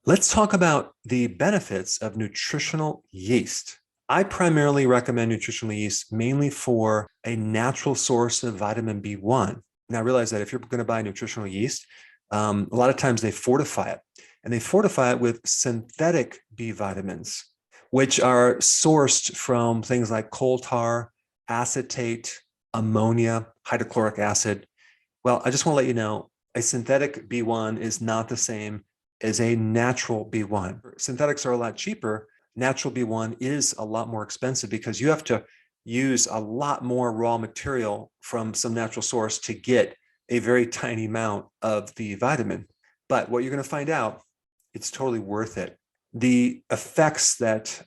Let's talk about the benefits of nutritional yeast. I primarily recommend nutritional yeast mainly for a natural source of vitamin B1. Now, realize that if you're going to buy nutritional yeast, a lot of times they fortify it, and they fortify it with synthetic B vitamins, which are sourced from things like coal tar, acetate, ammonia, hydrochloric acid. Well, I just want to let you know a synthetic B1 is not the same as a natural B1. Synthetics are a lot cheaper. Natural B1 is a lot more expensive because you have to use a lot more raw material from some natural source to get a very tiny amount of the vitamin. But what you're going to find out, it's totally worth it. The effects that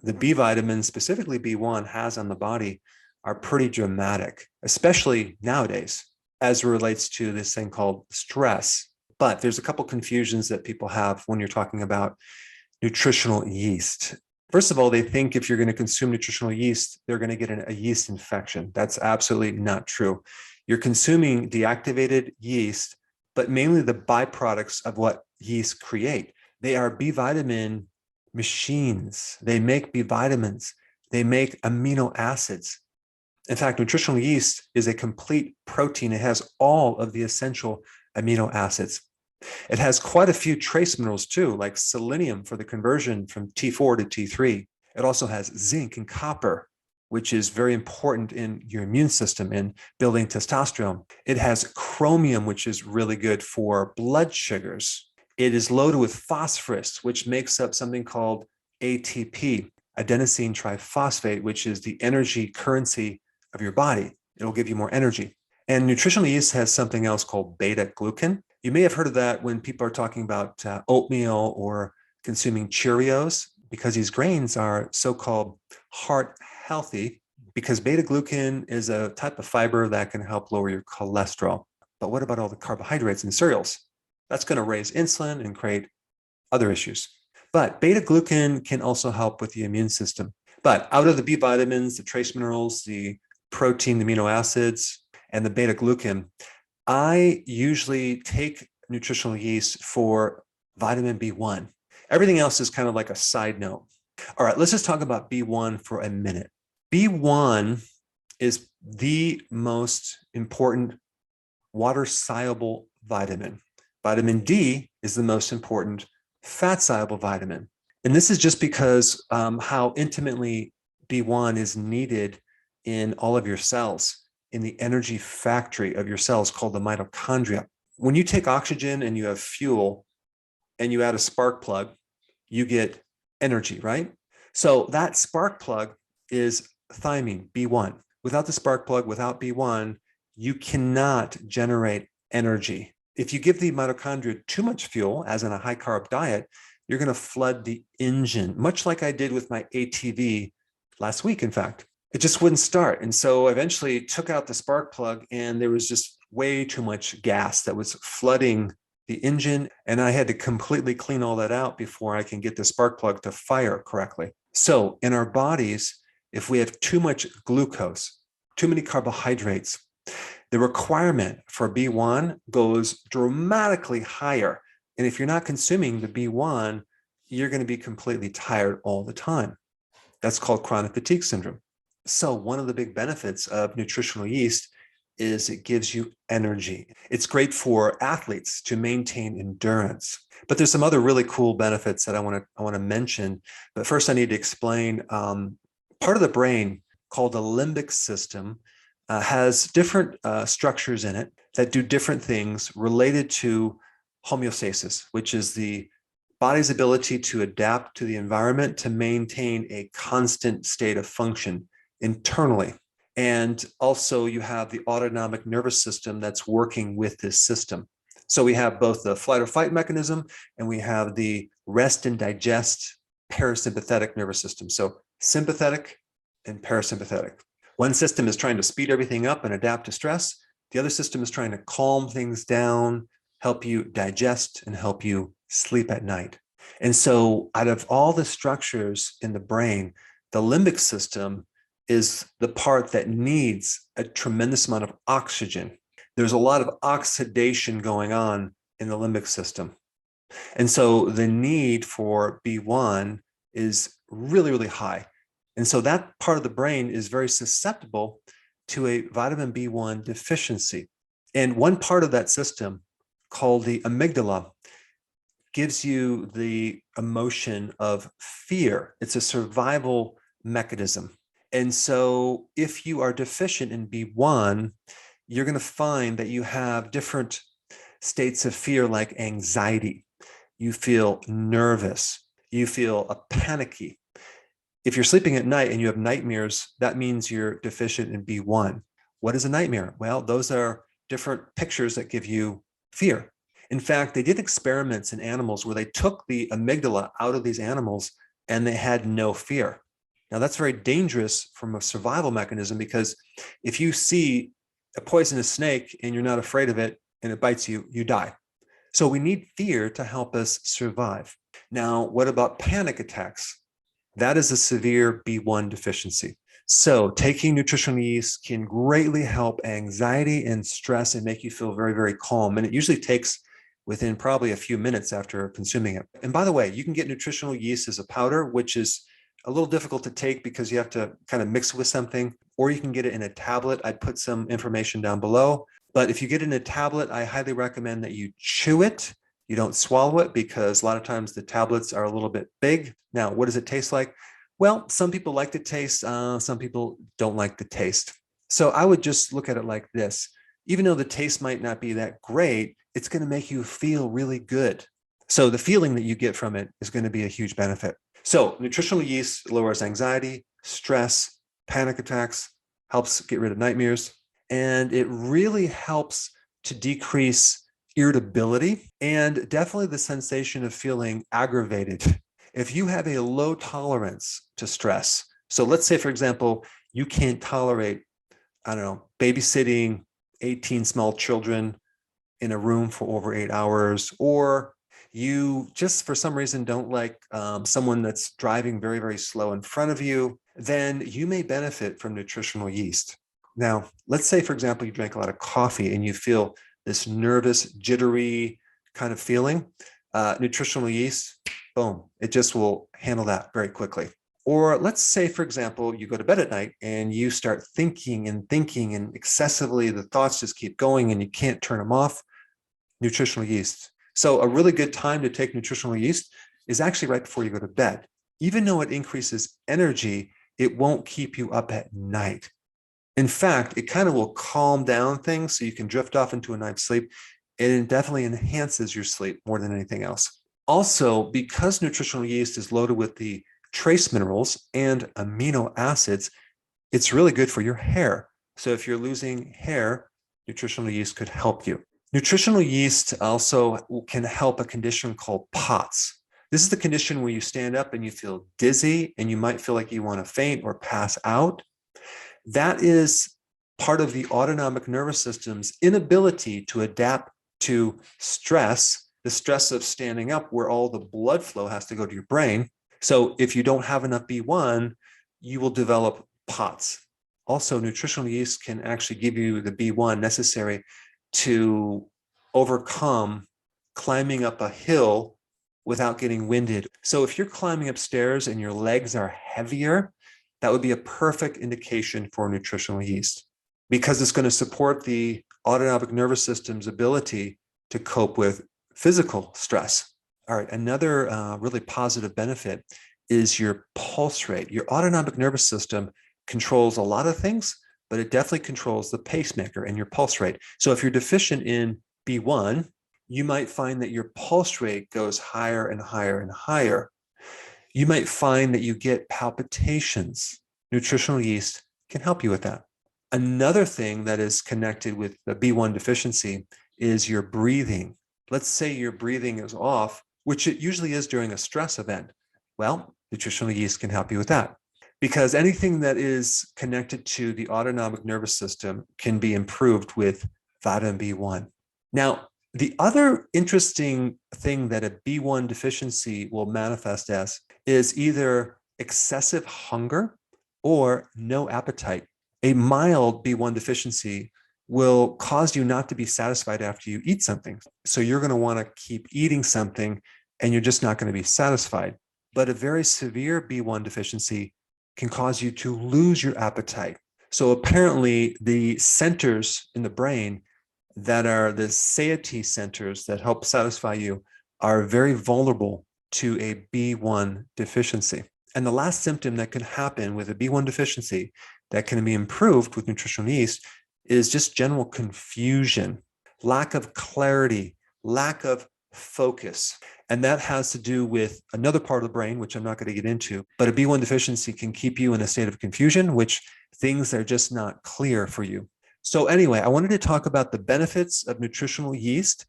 the B vitamin, specifically B1, has on the body are pretty dramatic, especially nowadays, as it relates to this thing called stress. But there's a couple confusions that people have when you're talking about nutritional yeast. First of all, they think if you're going to consume nutritional yeast, they're going to get a yeast infection. That's absolutely not true. You're consuming deactivated yeast, but mainly the byproducts of what yeast create. They are B vitamin machines. They make B vitamins. They make amino acids. In fact, nutritional yeast is a complete protein. It has all of the essential amino acids. It has quite a few trace minerals too, like selenium for the conversion from T4 to T3. It also has zinc and copper, which is very important in your immune system and building testosterone. It has chromium, which is really good for blood sugars. It is loaded with phosphorus, which makes up something called ATP, adenosine triphosphate, which is the energy currency of your body. It'll give you more energy. And nutritional yeast has something else called beta glucan. You may have heard of that when people are talking about oatmeal or consuming Cheerios, because these grains are so-called heart healthy, because beta glucan is a type of fiber that can help lower your cholesterol. But what about all the carbohydrates in cereals? That's going to raise insulin and create other issues. But beta glucan can also help with the immune system. But out of the B vitamins, the trace minerals, the protein, the amino acids, and the beta glucan, I usually take nutritional yeast for vitamin B1. Everything else is kind of like a side note. All right, let's just talk about B1 for a minute. B1 is the most important water-soluble vitamin. Vitamin D is the most important fat-soluble vitamin. And this is just because how intimately B1 is needed in all of your cells, in the energy factory of your cells called the mitochondria. When you take oxygen and you have fuel and you add a spark plug, you get energy, right? So that spark plug is thiamine, B1. Without the spark plug, without B1, you cannot generate energy. If you give the mitochondria too much fuel, as in a high carb diet, you're going to flood the engine, much like I did with my ATV last week, in fact. It just wouldn't start. And so I eventually took out the spark plug, and there was just way too much gas that was flooding the engine. And I had to completely clean all that out before I can get the spark plug to fire correctly. So in our bodies, if we have too much glucose, too many carbohydrates, the requirement for B1 goes dramatically higher. And if you're not consuming the B1, you're going to be completely tired all the time. That's called chronic fatigue syndrome. So one of the big benefits of nutritional yeast is it gives you energy. It's great for athletes to maintain endurance. But there's some other really cool benefits that I want to mention. But first, I need to explain part of the brain called the limbic system has different structures in it that do different things related to homeostasis, which is the body's ability to adapt to the environment to maintain a constant state of function internally. And also you have the autonomic nervous system that's working with this system. So we have both the flight or fight mechanism, and we have the rest and digest parasympathetic nervous system. So sympathetic and parasympathetic. One system is trying to speed everything up and adapt to stress. The other system is trying to calm things down, help you digest, and help you sleep at night. And so out of all the structures in the brain, the limbic system is the part that needs a tremendous amount of oxygen. There's a lot of oxidation going on in the limbic system. And so the need for B1 is really, really high. And so that part of the brain is very susceptible to a vitamin B1 deficiency. And one part of that system, called the amygdala, gives you the emotion of fear. It's a survival mechanism. And so if you are deficient in B1, you're going to find that you have different states of fear, like anxiety. You feel nervous. You feel panicky. If you're sleeping at night and you have nightmares, that means you're deficient in B1. What is a nightmare? Well, those are different pictures that give you fear. In fact, they did experiments in animals where they took the amygdala out of these animals and they had no fear. Now, that's very dangerous from a survival mechanism, because if you see a poisonous snake and you're not afraid of it and it bites you, you die. So we need fear to help us survive. Now, what about panic attacks? That is a severe B1 deficiency. So taking nutritional yeast can greatly help anxiety and stress and make you feel very, very calm. And it usually takes within probably a few minutes after consuming it. And by the way, you can get nutritional yeast as a powder, which is a little difficult to take because you have to kind of mix it with something, or you can get it in a tablet. I'd put some information down below. But if you get it in a tablet, I highly recommend that you chew it. You don't swallow it, because a lot of times the tablets are a little bit big. Now, what does it taste like? Well, some people like the taste, some people don't like the taste. So I would just look at it like this. Even though the taste might not be that great, it's going to make you feel really good. So the feeling that you get from it is going to be a huge benefit. So nutritional yeast lowers anxiety, stress, panic attacks, helps get rid of nightmares, and it really helps to decrease irritability and definitely the sensation of feeling aggravated. If you have a low tolerance to stress, so let's say, for example, you can't tolerate, I don't know, babysitting 18 small children in a room for over 8 hours, or you just for some reason don't like someone that's driving very, very slow in front of you, then you may benefit from nutritional yeast. Now, let's say, for example, you drank a lot of coffee and you feel this nervous, jittery kind of feeling. Nutritional yeast, boom, it just will handle that very quickly. Or let's say, for example, you go to bed at night and you start thinking and excessively, the thoughts just keep going and you can't turn them off. Nutritional yeast. So a really good time to take nutritional yeast is actually right before you go to bed. Even though it increases energy, it won't keep you up at night. In fact, it kind of will calm down things so you can drift off into a night's sleep. And it definitely enhances your sleep more than anything else. Also, because nutritional yeast is loaded with the trace minerals and amino acids, it's really good for your hair. So if you're losing hair, nutritional yeast could help you. Nutritional yeast also can help a condition called POTS. This is the condition where you stand up and you feel dizzy and you might feel like you want to faint or pass out. That is part of the autonomic nervous system's inability to adapt to stress, the stress of standing up, where all the blood flow has to go to your brain. So if you don't have enough B1, you will develop POTS. Also, nutritional yeast can actually give you the B1 necessary to overcome climbing up a hill without getting winded. So if you're climbing upstairs and your legs are heavier, that would be a perfect indication for nutritional yeast, because it's going to support the autonomic nervous system's ability to cope with physical stress. All right, another really positive benefit is your pulse rate. Your autonomic nervous system controls a lot of things, but it definitely controls the pacemaker and your pulse rate. So if you're deficient in B1, you might find that your pulse rate goes higher and higher and higher. You might find that you get palpitations. Nutritional yeast can help you with that. Another thing that is connected with the B1 deficiency is your breathing. Let's say your breathing is off, which it usually is during a stress event. Well, nutritional yeast can help you with that, because anything that is connected to the autonomic nervous system can be improved with vitamin B1. Now, the other interesting thing that a B1 deficiency will manifest as is either excessive hunger or no appetite. A mild B1 deficiency will cause you not to be satisfied after you eat something. So you're going to want to keep eating something and you're just not going to be satisfied. But a very severe B1 deficiency can cause you to lose your appetite. So apparently the centers in the brain that are the satiety centers that help satisfy you are very vulnerable to a B1 deficiency. And the last symptom that can happen with a B1 deficiency that can be improved with nutritional yeast is just general confusion, lack of clarity, lack of focus. And that has to do with another part of the brain, which I'm not going to get into, but a B1 deficiency can keep you in a state of confusion, which things are just not clear for you. So anyway, I wanted to talk about the benefits of nutritional yeast.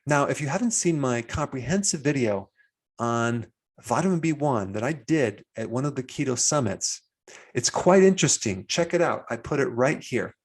Now, if you haven't seen my comprehensive video on vitamin B1 that I did at one of the keto summits, it's quite interesting. Check it out. I put it right here.